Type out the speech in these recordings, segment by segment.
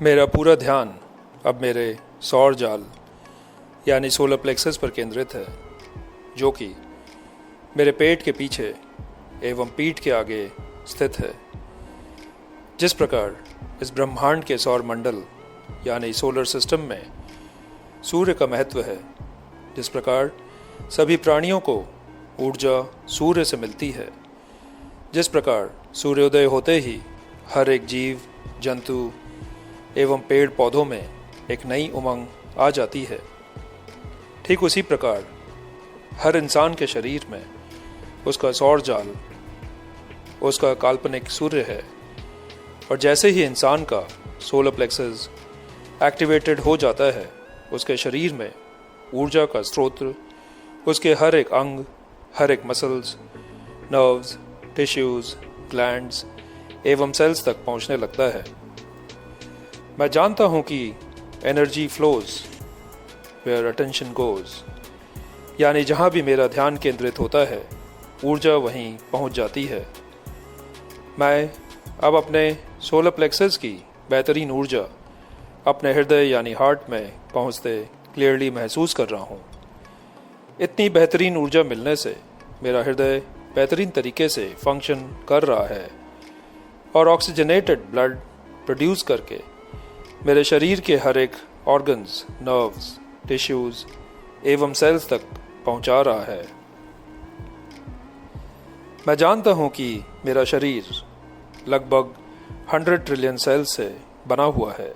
मेरा पूरा ध्यान अब मेरे सौर जाल यानी सोलर प्लेक्सस पर केंद्रित है, जो कि मेरे पेट के पीछे एवं पीठ के आगे स्थित है। जिस प्रकार इस ब्रह्मांड के सौर मंडल यानी सोलर सिस्टम में सूर्य का महत्व है, जिस प्रकार सभी प्राणियों को ऊर्जा सूर्य से मिलती है, जिस प्रकार सूर्योदय होते ही हर एक जीव जंतु एवं पेड़ पौधों में एक नई उमंग आ जाती है, ठीक उसी प्रकार हर इंसान के शरीर में उसका सौर जाल, उसका काल्पनिक सूर्य है। और जैसे ही इंसान का सोलर प्लेक्सस एक्टिवेटेड हो जाता है, उसके शरीर में ऊर्जा का स्रोत उसके हर एक अंग, हर एक मसल्स, नर्व्स, टिश्यूज, ग्लैंड्स एवं सेल्स तक पहुंचने लगता है। मैं जानता हूं कि energy flows where attention goes, यानी जहां भी मेरा ध्यान केंद्रित होता है, ऊर्जा वहीं पहुंच जाती है। मैं अब अपने सोलर प्लेक्सस की बेहतरीन ऊर्जा अपने हृदय यानी हार्ट में पहुंचते क्लियरली महसूस कर रहा हूं। इतनी बेहतरीन ऊर्जा मिलने से मेरा हृदय बेहतरीन तरीके से फंक्शन कर रहा है और ऑक्सीजनेटेड ब्लड प्रोड्यूस करके मेरे शरीर के हर एक ऑर्गन्स, नर्व्स, टिश्यूज एवं सेल्स तक पहुंचा रहा है। मैं जानता हूं कि मेरा शरीर लगभग 100 ट्रिलियन सेल्स से बना हुआ है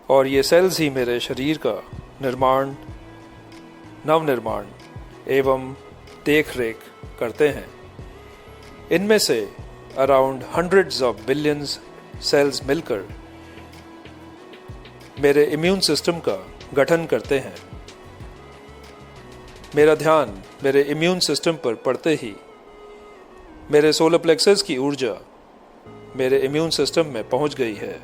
और ये सेल्स ही मेरे शरीर का निर्माण, नवनिर्माण एवं देख रेख करते हैं। इनमें से around hundreds of billions cells मिलकर मेरे इम्यून सिस्टम का गठन करते हैं। मेरा ध्यान मेरे इम्यून सिस्टम पर पड़ते ही मेरे सोलर प्लेक्सस की ऊर्जा मेरे इम्यून सिस्टम में पहुंच गई है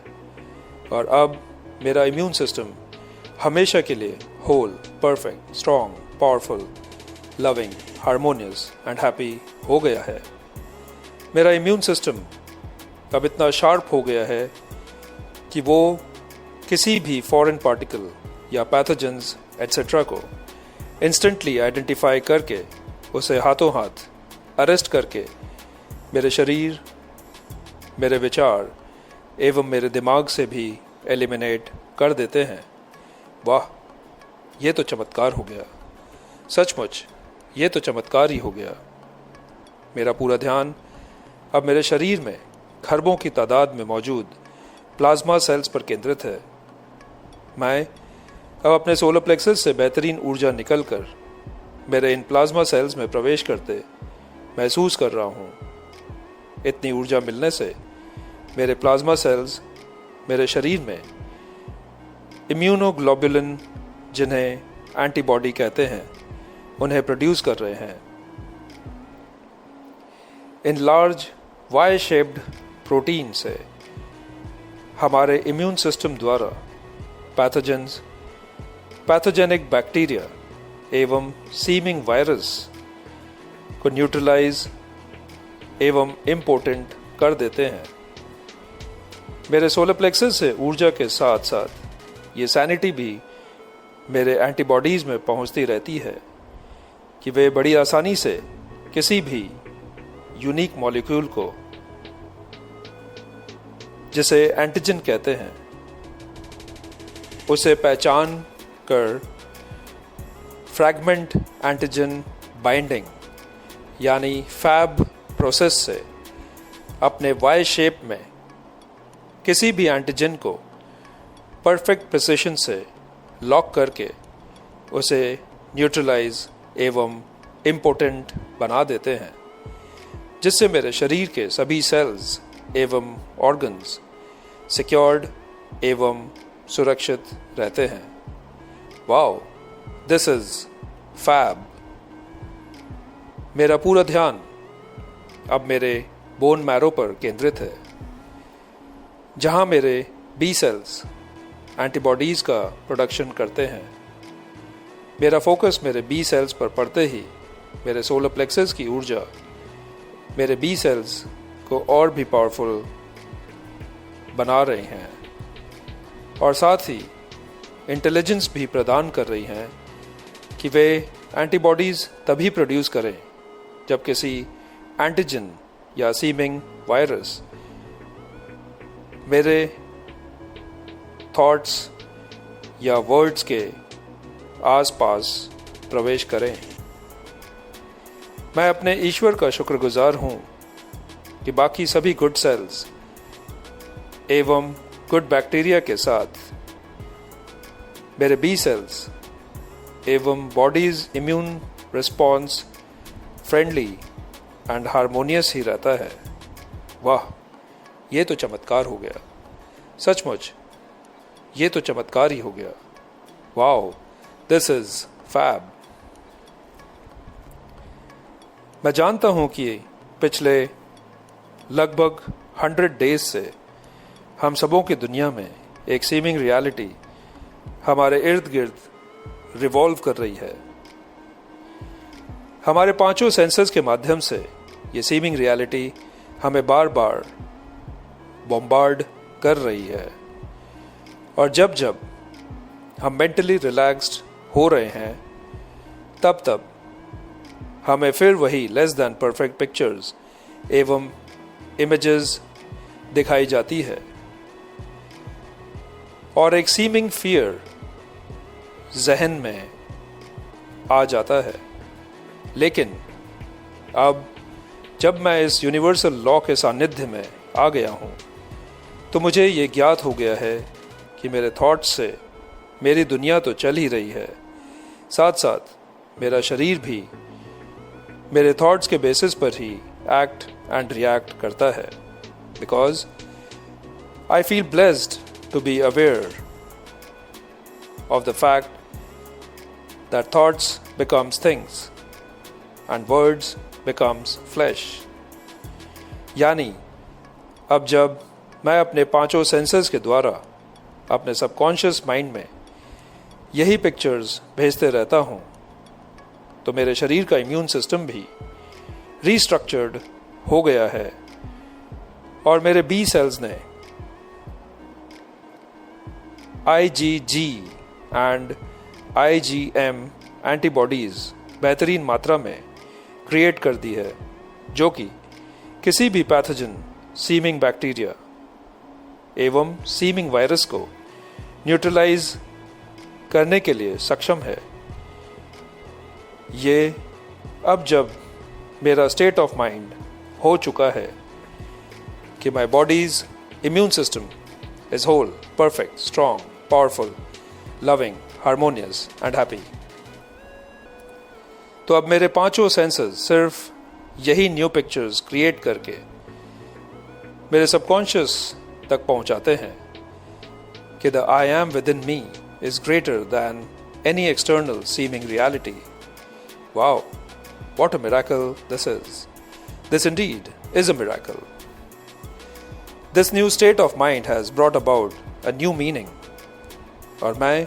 और अब मेरा इम्यून सिस्टम हमेशा के लिए whole, perfect, strong, powerful, loving, harmonious and happy हो गया है। मेरा इम्यून सिस्टम अब इतना शार्प हो गया है कि वो किसी भी फॉरेन पार्टिकल या पैथोजेंस एटसेट्रा को इंस्टेंटली आइडेंटिफाई करके उसे हाथों हाथ अरेस्ट करके मेरे शरीर, मेरे विचार एवं मेरे दिमाग से भी एलिमिनेट कर देते हैं। वाह, ये तो चमत्कार हो गया। सचमुच ये तो चमत्कार ही हो गया। मेरा पूरा ध्यान अब मेरे शरीर में खरबों की तादाद में मौजूद प्लाज्मा सेल्स पर केंद्रित है। मैं अब अपने सोलर प्लेक्सस से बेहतरीन ऊर्जा निकलकर मेरे इन प्लाज्मा सेल्स में प्रवेश करते महसूस कर रहा हूँ। इतनी ऊर्जा मिलने से मेरे प्लाज्मा सेल्स मेरे शरीर में इम्यूनोग्लोबुलिन, जिन्हें एंटीबॉडी कहते हैं, उन्हें प्रोड्यूस कर रहे हैं। इन लार्ज वाई शेप्ड प्रोटीन से हमारे इम्यून सिस्टम द्वारा पैथोजेंस, पैथोजेनिक बैक्टीरिया एवं सीमिंग वायरस को न्यूट्रलाइज एवं इम्पोर्टेंट कर देते हैं। मेरे सोलर प्लेक्सस से ऊर्जा के साथ साथ ये सैनिटी भी मेरे एंटीबॉडीज़ में पहुंचती रहती है कि वे बड़ी आसानी से किसी भी यूनिक मॉलिक्यूल को, जिसे एंटीजन कहते हैं, उसे पहचान कर फ्रैगमेंट एंटीजन बाइंडिंग यानी फैब प्रोसेस से अपने वाई शेप में किसी भी एंटीजन को परफेक्ट प्रिसिशन से लॉक करके उसे न्यूट्रलाइज एवं इम्पोर्टेंट बना देते हैं, जिससे मेरे शरीर के सभी सेल्स एवं ऑर्गन्स सिक्योर्ड एवं सुरक्षित रहते हैं। Wow, this is fab. मेरा पूरा ध्यान अब मेरे बोन मैरो पर केंद्रित है, जहां मेरे बी सेल्स एंटीबॉडीज़ का प्रोडक्शन करते हैं। मेरा फोकस मेरे बी सेल्स पर पड़ते ही मेरे सोलर प्लेक्सस की ऊर्जा मेरे बी सेल्स को और भी पावरफुल बना रहे हैं। और साथ ही इंटेलिजेंस भी प्रदान कर रही हैं कि वे एंटीबॉडीज़ तभी प्रोड्यूस करें जब किसी एंटीजन या सीमिंग वायरस मेरे थॉट्स या वर्ड्स के आसपास प्रवेश करें। मैं अपने ईश्वर का शुक्रगुजार हूँ कि बाकी सभी गुड सेल्स एवं गुड बैक्टीरिया के साथ मेरे बी सेल्स एवं body's immune response friendly and harmonious ही रहता है। वाह, ये तो चमत्कार हो गया। सचमुच ये तो चमत्कार ही हो गया। Wow, this is fab. मैं जानता हूं कि पिछले लगभग 100 डेज से हम सबों की दुनिया में एक सीमिंग रियलिटी हमारे इर्द गिर्द रिवॉल्व कर रही है। हमारे पांचों सेंसेस के माध्यम से ये सीमिंग रियलिटी हमें बार बार बॉम्बार्ड कर रही है, और जब जब हम मेंटली रिलैक्स्ड हो रहे हैं तब तब हमें फिर वही लेस देन परफेक्ट पिक्चर्स एवं इमेजेस दिखाई जाती है और एक सीमिंग फियर जहन में आ जाता है। लेकिन अब जब मैं इस यूनिवर्सल लॉ के सानिध्य में आ गया हूँ तो मुझे ये ज्ञात हो गया है कि मेरे थॉट्स से मेरी दुनिया तो चल ही रही है, साथ साथ मेरा शरीर भी मेरे थॉट्स के बेसिस पर ही एक्ट एंड रिएक्ट करता है। Because I feel blessed to be aware of the fact that thoughts becomes things and words becomes flesh। यानी अब जब मैं अपने पांचों सेंसेस के द्वारा अपने सबकॉन्शियस माइंड में यही पिक्चर्स भेजते रहता हूँ तो मेरे शरीर का इम्यून सिस्टम भी रीस्ट्रक्चर्ड हो गया है और मेरे बी सेल्स ने IgG एंड IgM एंटीबॉडीज बेहतरीन मात्रा में क्रिएट कर दी है, जो कि किसी भी पैथोजन सीमिंग बैक्टीरिया एवं सीमिंग वायरस को न्यूट्रलाइज करने के लिए सक्षम है। ये अब जब मेरा स्टेट ऑफ माइंड हो चुका है कि my body's immune system is whole, perfect, strong, powerful, loving, harmonious and happy, तो अब मेरे पांचों सेंसेस सिर्फ यही न्यू पिक्चर्स क्रिएट करके मेरे सबकॉन्शियस तक पहुंचाते हैं कि the I am within me is greater than any external seeming reality. Wow, what a miracle this is. This indeed is a miracle. This new state of mind has brought about a new meaning, और मैं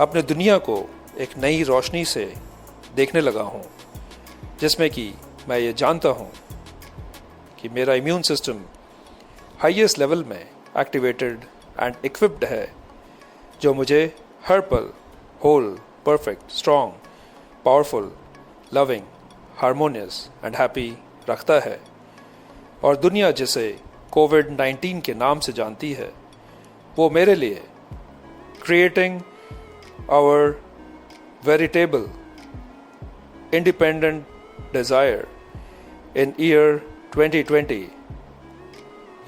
अपने दुनिया को एक नई रोशनी से देखने लगा हूँ, जिसमें कि मैं ये जानता हूँ कि मेरा इम्यून सिस्टम हाईएस्ट लेवल में एक्टिवेटेड एंड इक्विप्ड है, जो मुझे हर पल whole, perfect, strong, powerful, loving, harmonious and happy रखता है। और दुनिया जिसे कोविड-19 के नाम से जानती है, वो मेरे लिए creating our veritable independent desire in year 2020,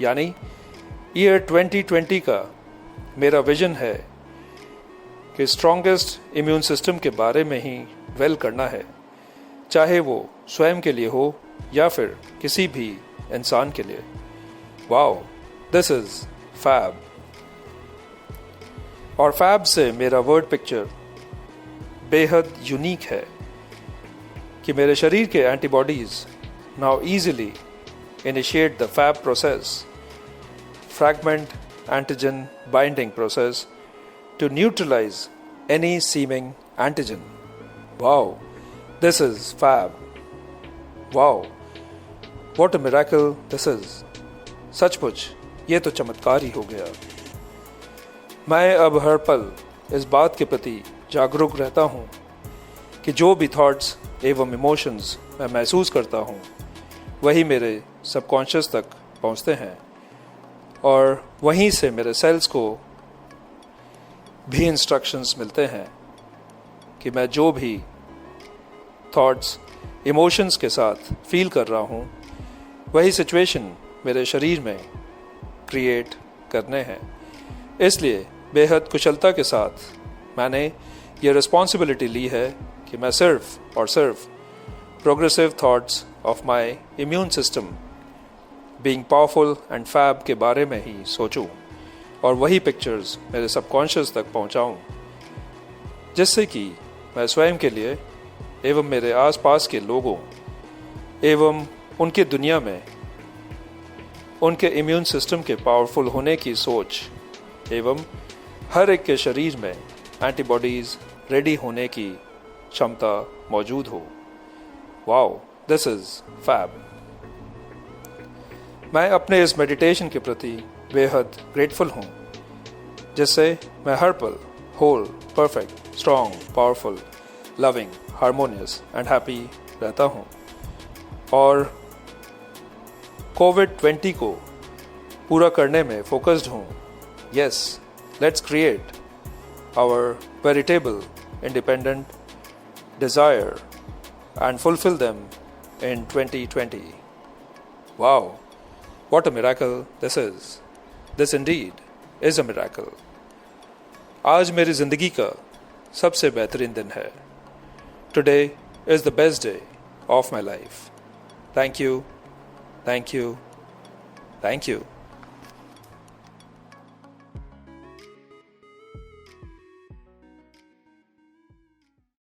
यानी ईयर 2020 का मेरा विजन है कि स्ट्रॉन्गेस्ट इम्यून सिस्टम के बारे में ही ड्वेल करना है, चाहे वो स्वयं के लिए हो या फिर किसी भी इंसान के लिए। Wow, this is fab. और फैब से मेरा वर्ड पिक्चर बेहद यूनिक है कि मेरे शरीर के antibodies now easily initiate the fab process, fragment antigen binding process, to neutralise any seeming antigen. Wow, this is fab. Wow, what a miracle this is. सचमुच ये तो चमत्कार ही हो गया। मैं अब हर पल इस बात के प्रति जागरूक रहता हूँ कि जो भी थॉट्स एवं इमोशंस मैं महसूस करता हूँ वही मेरे सबकॉन्शियस तक पहुँचते हैं और वहीं से मेरे सेल्स को भी इंस्ट्रक्शंस मिलते हैं कि मैं जो भी थॉट्स इमोशंस के साथ फील कर रहा हूँ वही सिचुएशन मेरे शरीर में क्रिएट करने हैं। इसलिए बेहद कुशलता के साथ मैंने ये रिस्पॉन्सिबिलिटी ली है कि मैं सिर्फ और सिर्फ progressive thoughts of my immune system being powerful and fab के बारे में ही सोचूं और वही पिक्चर्स मेरे सबकॉन्शियस तक पहुंचाऊं, जिससे कि मैं स्वयं के लिए एवं मेरे आसपास के लोगों एवं उनके दुनिया में उनके इम्यून सिस्टम के पावरफुल होने की सोच एवं हर एक के शरीर में एंटीबॉडीज रेडी होने की क्षमता मौजूद हो। Wow, this is fab. मैं अपने इस मेडिटेशन के प्रति बेहद ग्रेटफुल हूँ, जिससे मैं हर पल whole, perfect, strong, powerful, loving, harmonious and happy रहता हूँ और कोविड-20 को पूरा करने में फोकस्ड हूँ। Yes, let's create our veritable independent desire and fulfill them in 2020. Wow, what a miracle this is. This indeed is a miracle. आज मेरी जिंदगी का सबसे बेहतरीन दिन है. Today is the best day of my life. Thank you, thank you, thank you.